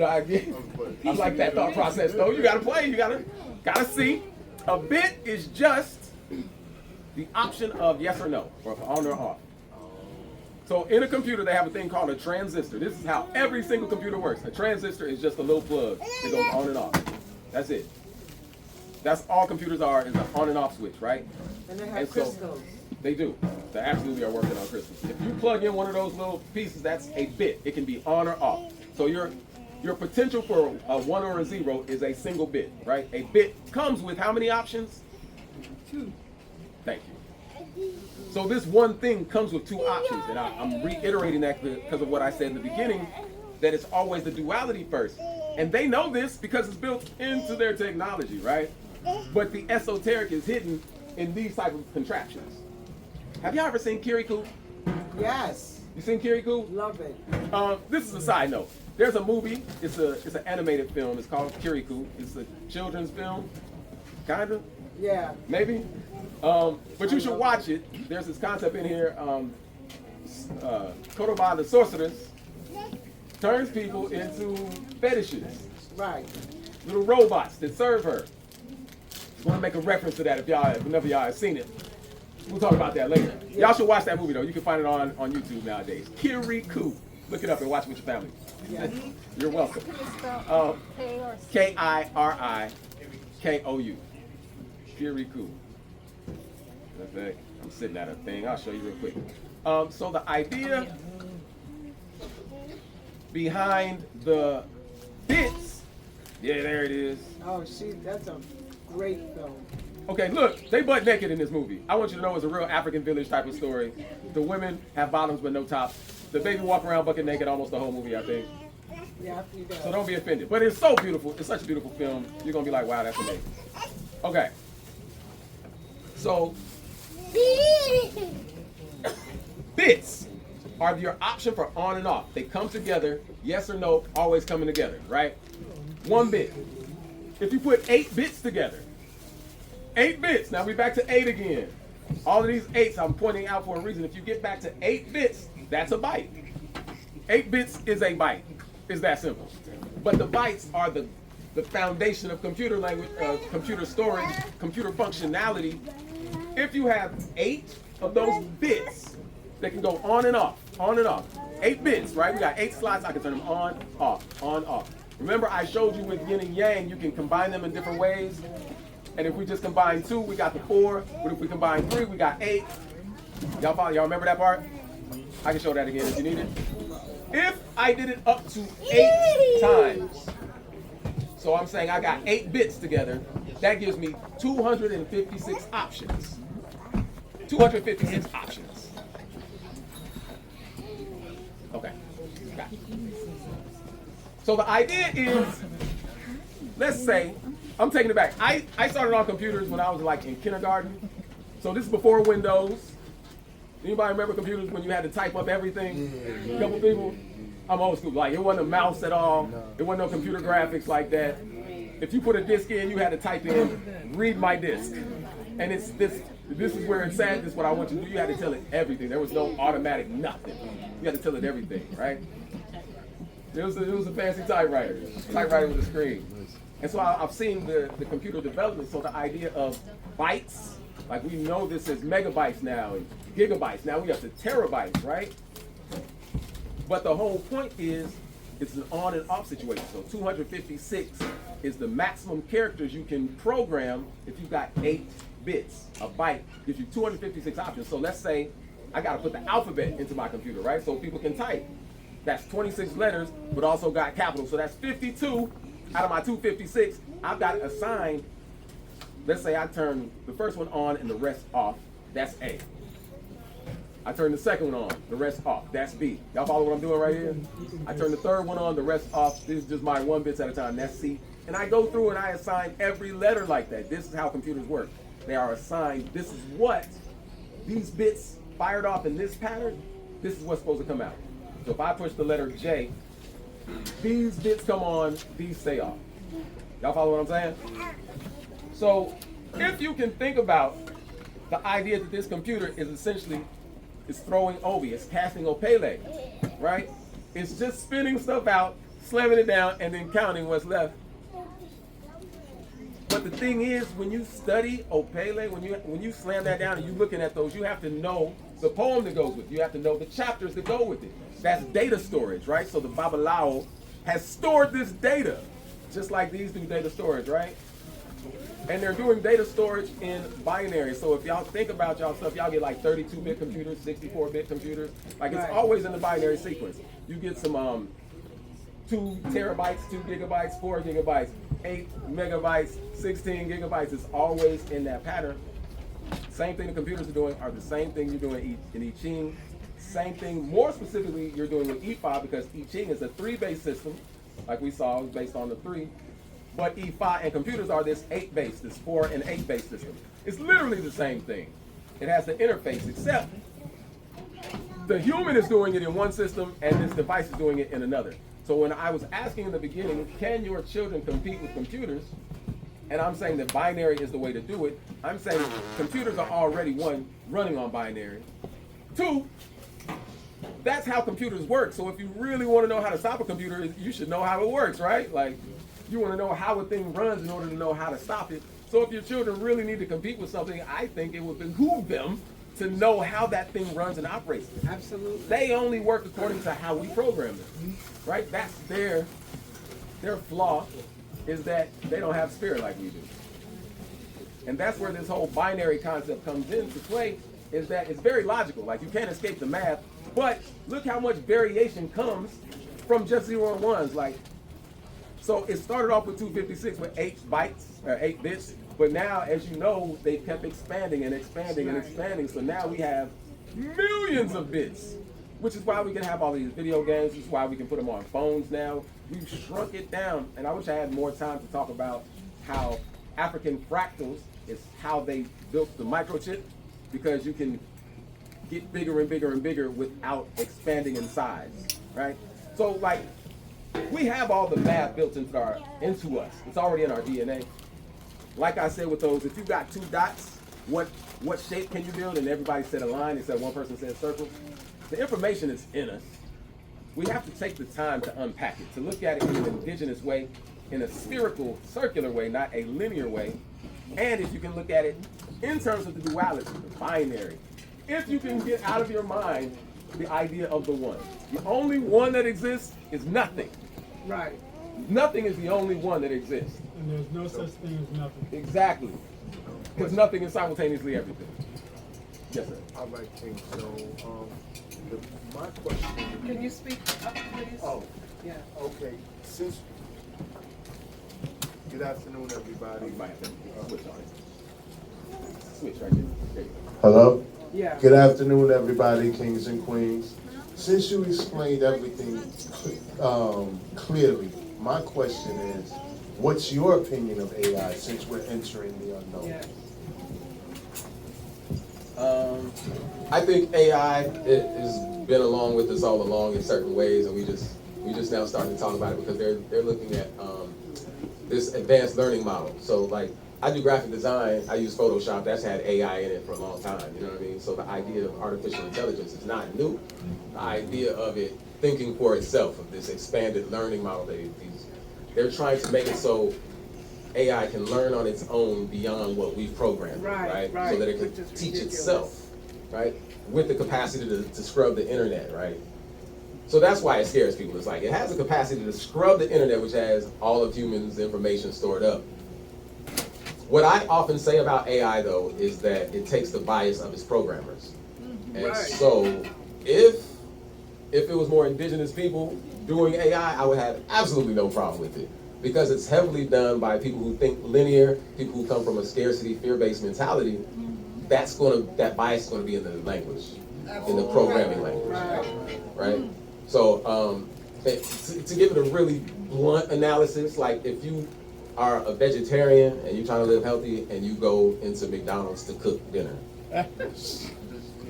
the idea. I like that thought process though. You gotta play, you gotta see. A bit is just the option of yes or no, or on or off. So in a computer, they have a thing called a transistor. This is how every single computer works. A transistor is just a little plug that goes on and off. That's it. That's all computers are, is an on and off switch, right? And they have crystals. They do. They absolutely are working on crystals. If you plug in one of those little pieces, that's a bit. It can be on or off. So your potential for a 1 or a 0 is a single bit, right? A bit comes with how many options? 2. Thank you. So this one thing comes with 2 options, and I'm reiterating that because of what I said in the beginning, that it's always the duality first. And they know this because it's built into their technology, right? But the esoteric is hidden in these type of contraptions. Have y'all ever seen Kirikou? Yes. You seen Kirikou? Love it. This is a side note. There's a movie. It's an animated film. It's called Kirikou. It's a children's film, kinda. Yeah. Maybe. But you should watch it. There's this concept in here. Kodoba the sorceress turns people into fetishes. Right. Little robots that serve her. I want to make a reference to that if whenever y'all have seen it. We'll talk about that later. Yeah. Y'all should watch that movie though. You can find it on YouTube nowadays. Kirikou. Look it up and watch it with your family. Yeah. You're welcome. K-I-R-I-K-O-U. Kirikou. Okay. I'm sitting at a thing. I'll show you real quick. So the idea behind the bits, yeah, there it is. Oh, that's a great film. Okay, look, they butt naked in this movie. I want you to know it's a real African village type of story. The women have bottoms but no tops. The baby walk around bucket naked almost the whole movie, I think. Yeah, you do. So don't be offended. But it's so beautiful. It's such a beautiful film. You're going to be like, wow, that's amazing. Okay. So, bits are your option for on and off. They come together, yes or no, always coming together, right? 1 bit. If you put 8 bits together, 8 bits. Now we're back to 8 again. All of these 8s I'm pointing out for a reason. If you get back to 8 bits, that's a byte. 8 bits is a byte. It's that simple. But the bytes are the foundation of computer language, computer storage, computer functionality. If you have 8 of those bits that can go on and off, 8 bits, right? We got 8 slots. I can turn them on, off, on, off. Remember I showed you with yin and yang, you can combine them in different ways. And if we just combine 2, we got the 4. But if we combine 3, we got 8. Y'all follow? Y'all remember that part? I can show that again if you need it. If I did it up to 8 times, so I'm saying I got 8 bits together, that gives me 256 options. 256 options. Okay. Got it. So the idea is, let's say, I'm taking it back. I started on computers when I was like in kindergarten. So this is before Windows. Anybody remember computers when you had to type up everything? A couple people? I'm old school. Like, it wasn't a mouse at all. There wasn't no computer graphics like that. If you put a disk in, you had to type in, read my disk. And it's this is where it's at. This is what I want you to do. You had to tell it everything. There was no automatic nothing. You had to tell it everything, right? It was a fancy typewriter. Typewriter with a screen. And so I've seen the computer development. So the idea of bytes, like we know this is megabytes now and gigabytes. Now we have to terabytes, right? But the whole point is it's an on and off situation. So 256 is the maximum characters you can program if you've got 8 bits. A byte gives you 256 options. So let's say I got to put the alphabet into my computer, right? So people can type. That's 26 letters, but also got capitals. So that's 52 out of my 256. I've got to assign, let's say I turn the first one on and the rest off. That's A. I turn the second one on, the rest off. That's B. Y'all follow what I'm doing right here? I turn the third one on, the rest off. This is just my 1 bits at a time. That's C. And I go through and I assign every letter like that. This is how computers work. They are assigned. This is what these bits fired off in this pattern. This is what's supposed to come out. So if I push the letter J, these bits come on, these stay off. Y'all follow what I'm saying? So if you can think about the idea that this computer is essentially throwing Obi, it's casting Opele, right? It's just spinning stuff out slamming it down, and then counting what's left. But the thing is, when you study Opele, when you slam that down and you're looking at those, you have to know the poem that goes with it. You have to know the chapters that go with it. That's data storage, right? So the Babalawo has stored this data, just like these do data storage, right? And they're doing data storage in binary. So if y'all think about y'all stuff, y'all get like 32-bit computers, 64-bit computers. Like it's always in the binary sequence. You get some 2 terabytes, 2 gigabytes, 4 gigabytes, 8 megabytes, 16 gigabytes. It's always in that pattern. Same thing the computers are doing are the same thing you're doing in I Ching. Same thing, more specifically, you're doing with E5 because I Ching is a 3-based system, like we saw, it was based on the 3. But E5 and computers are this 8-based, this 4 and 8-based system. It's literally the same thing. It has the interface, except the human is doing it in one system and this device is doing it in another. So when I was asking in the beginning, can your children compete with computers? And I'm saying that binary is the way to do it. I'm saying computers are already, 1, running on binary. 2, that's how computers work. So if you really want to know how to stop a computer, you should know how it works, right? Like, you want to know how a thing runs in order to know how to stop it. So if your children really need to compete with something, I think it would behoove them to know how that thing runs and operates. Absolutely. They only work according to how we program them, right? That's their flaw, is that they don't have spirit like we do. And that's where this whole binary concept comes into play, is that it's very logical. Like, you can't escape the math, but look how much variation comes from just 0 and 1s. Like, so it started off with 256 with 8 bytes, or 8 bits, but now, as you know, they kept expanding and expanding and expanding, so now we have millions of bits, which is why we can have all these video games, which is why we can put them on phones now. We've shrunk it down, and I wish I had more time to talk about how African fractals is how they built the microchip, because you can get bigger and bigger and bigger without expanding in size, right? So, like, we have all the math built into us. It's already in our DNA. Like I said with those, if you got 2 dots, what shape can you build? And everybody said a line, except one person said circle. The information is in us. We have to take the time to unpack it, to look at it in an indigenous way, in a spherical, circular way, not a linear way. And if you can look at it in terms of the duality, the binary, if you can get out of your mind the idea of the one. The only one that exists is nothing. Right. Nothing is the only one that exists. And there's no such thing as nothing. Exactly. Because nothing is simultaneously everything. Yes, sir. All right, King. So, my question. Can you speak up, please? Oh, Yeah. okay. Good afternoon, everybody. You might have to switch on it. Switch right there. There you go. Hello. Yeah. Good afternoon, everybody, kings and queens. Since you explained everything clearly, my question is, what's your opinion of AI since we're entering the unknown? Yeah. I think AI has been along with us all along in certain ways, and we just now starting to talk about it because they're looking at this advanced learning model. So, like, I do graphic design, I use Photoshop, that's had AI in it for a long time, you know what I mean? So the idea of artificial intelligence is not new. The idea of it thinking for itself, of this expanded learning model, they're trying to make it so AI can learn on its own beyond what we've programmed, right? So that it can teach itself, right? With the capacity to scrub the internet, right? So that's why it scares people. It's like, it has the capacity to scrub the internet, which has all of humans' information stored up. What I often say about AI, though, is that it takes the bias of its programmers. And so if it was more indigenous people doing AI, I would have absolutely no problem with it. Because it's heavily done by people who think linear, people who come from a scarcity, fear-based mentality. That bias is going to be in the language, in the programming language, right? So to give it a really blunt analysis, like if you are a vegetarian and you're trying to live healthy and you go into McDonald's to cook dinner,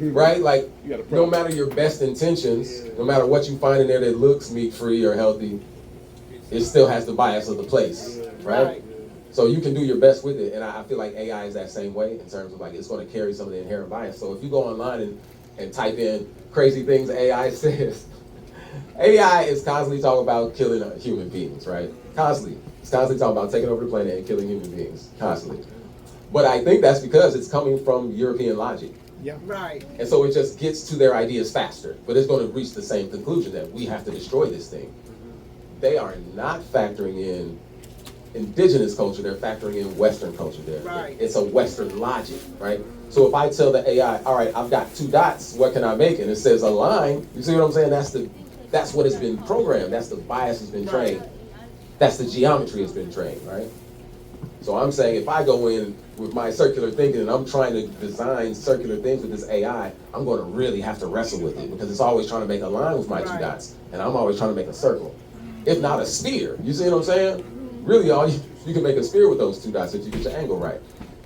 right? Like, no matter your best intentions, no matter what you find in there that looks meat-free or healthy, it still has the bias of the place, right? So you can do your best with it, and I feel like AI is that same way in terms of, like, it's going to carry some of the inherent bias. So if you go online and type in crazy things AI says, AI is constantly talking about killing human beings, right? Constantly. It's constantly talking about taking over the planet and killing human beings, constantly. But I think that's because it's coming from European logic. Yeah. Right. And so it just gets to their ideas faster. But it's going to reach the same conclusion that we have to destroy this thing. They are not factoring in indigenous culture, they're factoring in Western culture there. Right. It's a Western logic, right? So if I tell the AI, all right, I've got 2 dots, what can I make? And it says a line, you see what I'm saying? That's what has been programmed, that's the bias has been trained. That's the geometry has been trained, right? So I'm saying if I go in with my circular thinking and I'm trying to design circular things with this AI, I'm going to really have to wrestle with it because it's always trying to make a line with my 2 dots, and I'm always trying to make a circle, if not a sphere. You see what I'm saying? Really, you can make a sphere with those 2 dots if you get your angle right.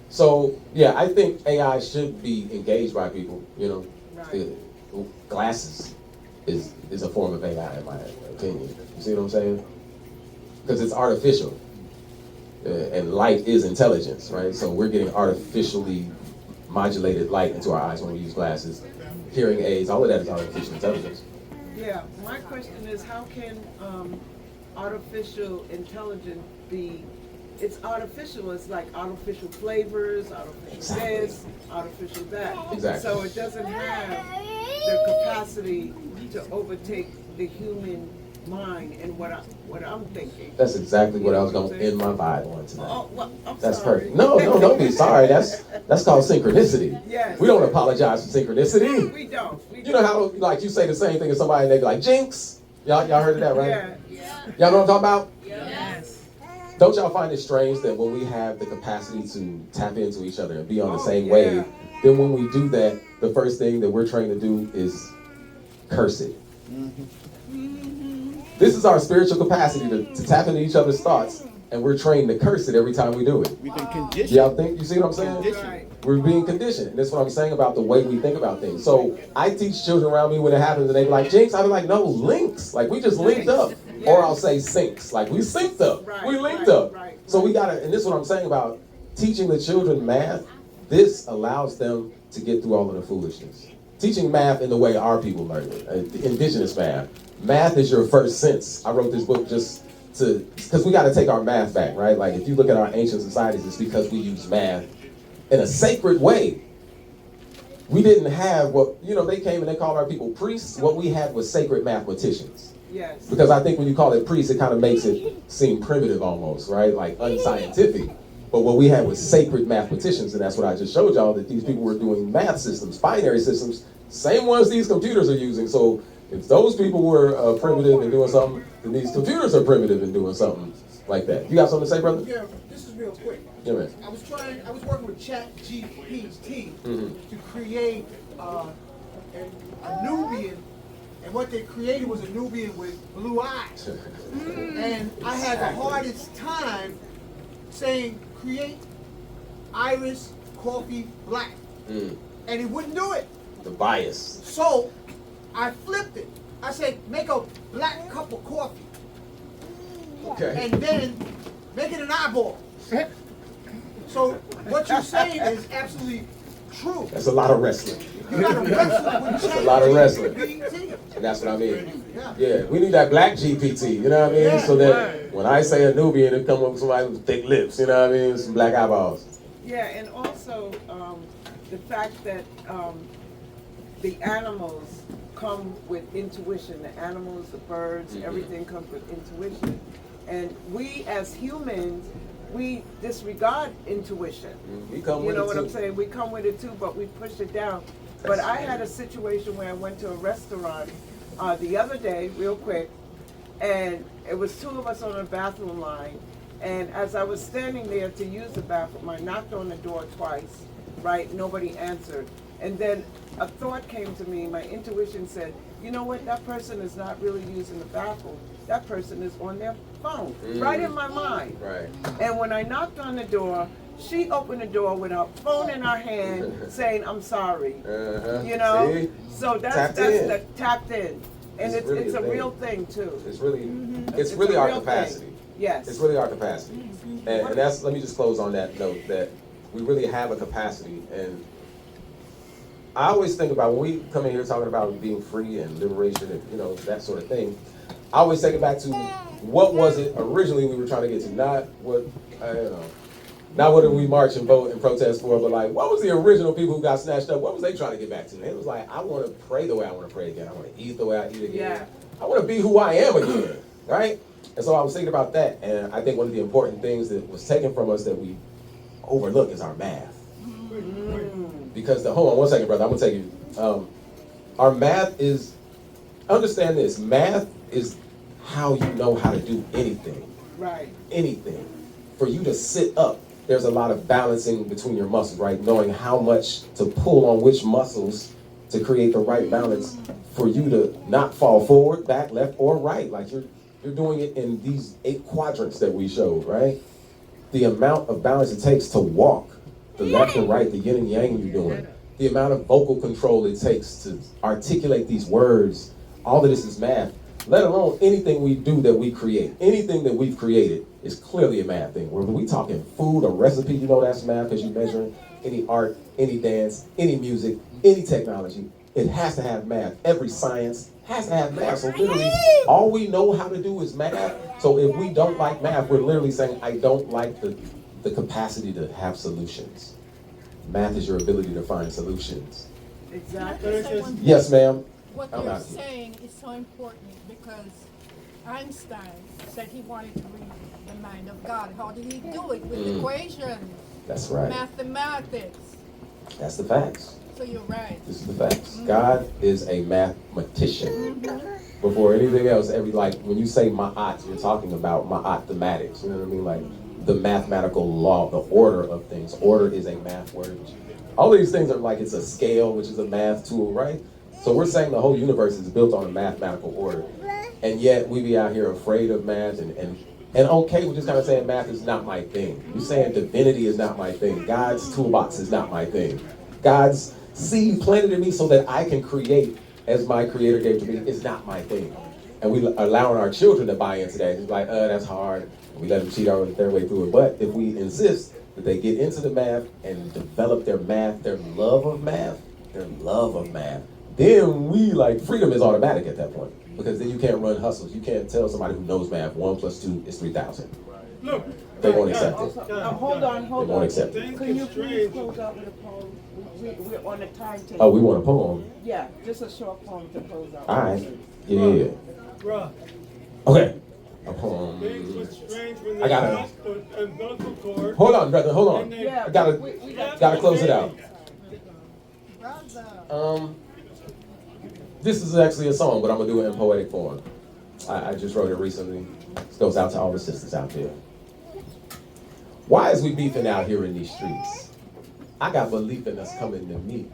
So yeah, I think AI should be engaged by people. You know, Right. Glasses is a form of AI in my opinion. You see what I'm saying? Because it's artificial. And light is intelligence, right? So we're getting artificially modulated light into our eyes when we use glasses. Hearing aids, all of that is artificial intelligence. Yeah. My question is, how can artificial intelligence be? It's artificial. It's like artificial flavors, artificial this, artificial that. Exactly. So it doesn't have the capacity to overtake the human mind and what I'm thinking. That's exactly what I was going to end my vibe on tonight. Oh, well, I'm That's sorry. perfect. No, don't be sorry. That's called synchronicity. Yes. We don't apologize for synchronicity. We don't. You know how like you say the same thing to somebody and they be like, jinx. Y'all heard of that, right? Yeah. Y'all know what I'm talking about? Yes. Don't y'all find it strange that when we have the capacity to tap into each other and be on the same yeah. wave, then when we do that, the first thing that we're trained to do is curse it. This is our spiritual capacity to tap into each other's thoughts, and we're trained to curse it every time we do it. We've been conditioned. Y'all think, you see what I'm saying? Right. We're being conditioned, and that's what I'm saying about the way we think about things. So I teach children around me when it happens, and they be like, Jinx, I be like, no, links. Like, we just linked up. Yeah. Or I'll say syncs. Like, we synced up. Right, We linked right, up. right. So we gotta, and this is what I'm saying about teaching the children math. This allows them to get through all of the foolishness. Teaching math in the way our people learn it, indigenous math. Math is your first sense. I wrote this book just because we got to take our math back, right? Like if you look at our ancient societies, it's because we use math in a sacred way. We didn't have they came and they called our people priests. What we had was sacred mathematicians. Yes. Because I think when you call it priest, it kind of makes it seem primitive almost, right? Like unscientific. But what we had was sacred mathematicians, and that's what I just showed y'all, that these people were doing math systems, binary systems, same ones these computers are using. So if those people were primitive and doing something, then these computers are primitive and doing something like that. You got something to say, brother? Yeah, this is real quick. Yeah, man. I was working with ChatGPT Mhm. to create a Nubian, and what they created was a Nubian with blue eyes. And I had the hardest time saying, create Irish coffee black. Mm. And it wouldn't do it. The bias. So I flipped it. I said, make a black cup of coffee. Okay. And then make it an eyeball. So what you're saying is absolutely true. That's a lot of wrestling. You gotta wrestle with That's a lot of wrestling. ChatGPT. And that's what I mean. Yeah. Yeah, we need that black GPT, you know what I mean? Yeah, So that when I say a Nubian, it come up with somebody with thick lips, you know what I mean? Some black eyeballs. Yeah, and also the fact that the animals come with intuition. The animals, the birds, everything comes with intuition. And we as humans, we disregard intuition. We come You with know it what too. I'm saying? We come with it too, but we push it down. But I had a situation where I went to a restaurant the other day, real quick, and it was 2 of us on a bathroom line. And as I was standing there to use the bathroom, I knocked on the door twice, right? Nobody answered. And then a thought came to me. My intuition said, you know what? That person is not really using the bathroom. That person is on their phone, right in my mind. Right. And when I knocked on the door, she opened the door with her phone in her hand saying, I'm sorry. Uh-huh. You know? See? So Tapped in. tapped in. And It's really it's a a thing. real thing too. It's really, it's It's really a our real capacity. thing. Yes. It's really our capacity. And that's, let me just close on that note, that we really have a capacity. And I always think about when we come in here talking about being free and liberation and, you know, that sort of thing, I always take it back to what was it originally we were trying to get to, not what, not what did we march and vote and protest for, but like, what was the original people who got snatched up, what was they trying to get back to? And it was like, I want to pray the way I want to pray again. I want to eat the way I eat again. Yeah. I want to be who I am again, right? And so I was thinking about that, and I think one of the important things that was taken from us that we overlook is our math. Because hold on one second, brother, I'm gonna tell you. Our math is, understand this, math is how you know how to do anything. Right. Anything. For you to sit up, there's a lot of balancing between your muscles, right? Knowing how much to pull on which muscles to create the right balance for you to not fall forward, back, left, or right. Like you're doing it in these 8 quadrants that we showed, right? The amount of balance it takes to walk, the left and right, the yin and yang you're doing, the amount of vocal control it takes to articulate these words, all of this is math, let alone anything we do that we create. Anything that we've created is clearly a math thing. Whether we talking food, a recipe, you know that's math because you're measuring any art, any dance, any music, any technology. It has to have math. Every science has to have math. So literally, all we know how to do is math. So if we don't like math, we're literally saying, I don't like the capacity to have solutions. Math is your ability to find solutions. Exactly. Yes, ma'am. What I'm you're out here. saying is so important because Einstein said he wanted to read the mind of God. How did he do it? With equations, That's right. mathematics. That's the facts. So you're right. This is the facts. God is a mathematician. Before anything else, like when you say ma'at, you're talking about mathematics. You know what I mean? Like the mathematical law, the order of things. Order is a math word. All of these things are like it's a scale, which is a math tool, right? So we're saying the whole universe is built on a mathematical order. And yet we be out here afraid of math and okay with just kind of saying math is not my thing. You're saying divinity is not my thing. God's toolbox is not my thing. God's seed planted in me so that I can create as my creator gave to me is not my thing. And we allowing our children to buy into that. It's like, that's hard. And we let them cheat their way through it. But if we insist that they get into the math and develop their math, their love of math, then we like freedom is automatic at that point. Because then you can't run hustles. You can't tell somebody who knows math 1 + 2 is 3,000. Look, They won't accept it. Also, hold on. They won't accept it. things Can you get please strange. close out with a poem? We're on a timetable. Oh, we want a poem. Yeah, just a short poem to close out. All right. Yeah. Bruh, Okay. A poem. things were strange when I they gotta- lost the umbilical cord. Hold on, brother. Hold on. and they- Yeah, I gotta we got gotta close it out. Brother. This is actually a song, but I'm gonna do it in poetic form. I just wrote it recently. This goes out to all the sisters out there. Why is we beefing out here in these streets? I got belief in us coming to meet.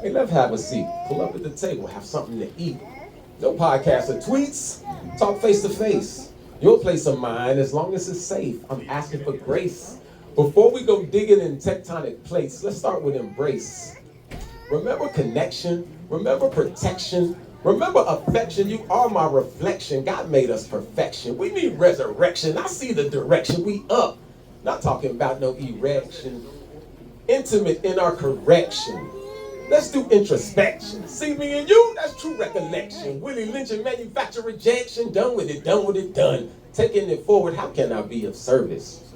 Hey, let's have a seat. Pull up at the table, have something to eat. No podcasts or tweets. Talk face to face. Your place of mine, as long as it's safe. I'm asking for grace. Before we go digging in tectonic plates, let's start with embrace. Remember connection. Remember protection. Remember affection. You are my reflection. God made us perfection. We need resurrection. I see the direction. We up. Not talking about no erection. Intimate in our correction. Let's do introspection. See me and you, that's true recollection. Willie Lynch and manufacture rejection. Done with it, done. Taking it forward, how can I be of service?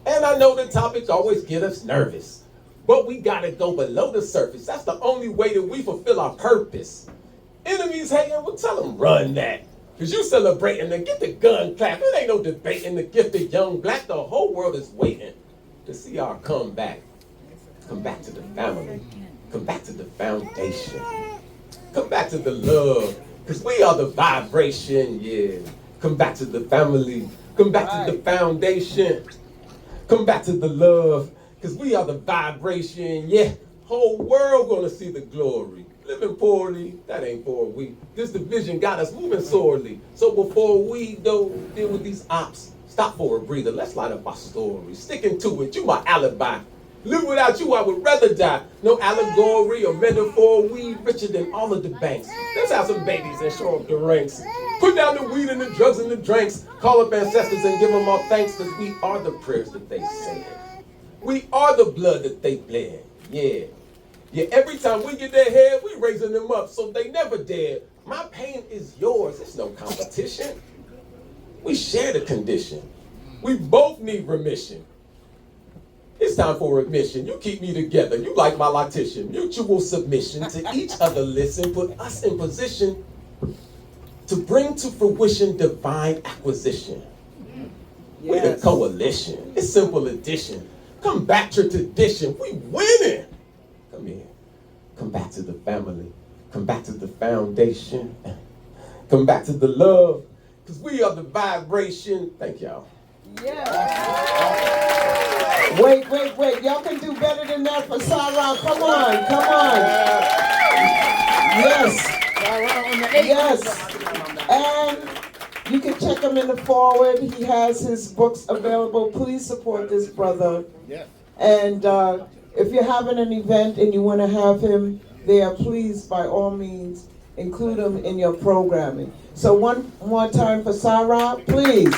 And I know the topics always get us nervous. But we gotta go below the surface. That's the only way that we fulfill our purpose. Enemies hating, well tell them run that. Cause you celebrating and get the gun clap. It ain't no debating the gifted young black. The whole world is waiting to see our comeback. Come back to the family. Come back to the foundation. Come back to the love. Cause we are the vibration, yeah. Come back to the family. Come back to the foundation. Come back to the love. Cause we are the vibration, yeah. Whole world gonna see the glory. Living poorly, that ain't for we. This division got us moving sorely. So before we go deal with these ops, stop for a breather. Let's light up our story. Sticking to it, you my alibi. Live without you, I would rather die. No allegory or metaphor. We richer than all of the banks. Let's have some babies and show up the ranks. Put down the weed and the drugs and the drinks. Call up ancestors and give them all thanks, cause we are the prayers that they said. We are the blood that they bled. Yeah. Yeah, every time we get their head, we raising them up so they never dead. My pain is yours. It's no competition. We share the condition. We both need remission. It's time for remission. You keep me together. You like my loctician. Mutual submission to each other. Listen, put us in position to bring to fruition divine acquisition. We're the coalition. It's simple addition. Come back to tradition. We winning. Come here. Come back to the family. Come back to the foundation. Come back to the love. Because we are the vibration. Thank y'all. Yeah. Wait. Y'all can do better than that for Sarah. Come on. Yes. And you can check him in the forward. He has his books available. Please support this brother. Yes. And if you're having an event and you want to have him there, please, by all means, include him in your programming. So one more time for Sarah, please.